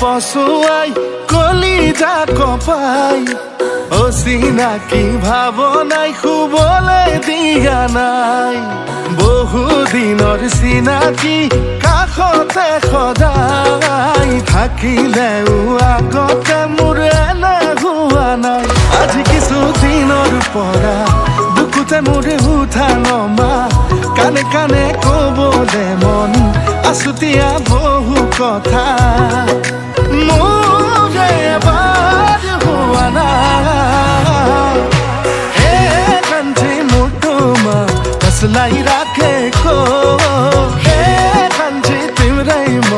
পশুয়াই কলিজা কপাই অচিনাকি ভাৱনাই শুবলৈ দিয়া নাই। বহুদিনৰ চিনাকি কাষতে সদায় থাকিলেও আগতে মোৰ এনে হোৱা নাই। আজি কিছুদিনৰ পৰা বুকুতে মোৰ উঠা নমা কানে কানে ক'বলে মন আছুতীয়া বহু কথা মোৰে এবাৰ হোৱা নাই। কাঞ্চি মোৰ তোমা कसलाई राखेको कान्छी तिम्रै म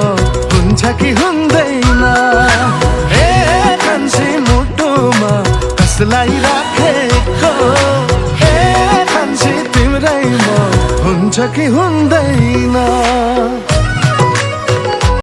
हुन्छ कि हुँदैन। कान्छी मुटुमा कसलाई राखेको कान्छी तिम्रै म हुन्छ कि हुँदैन।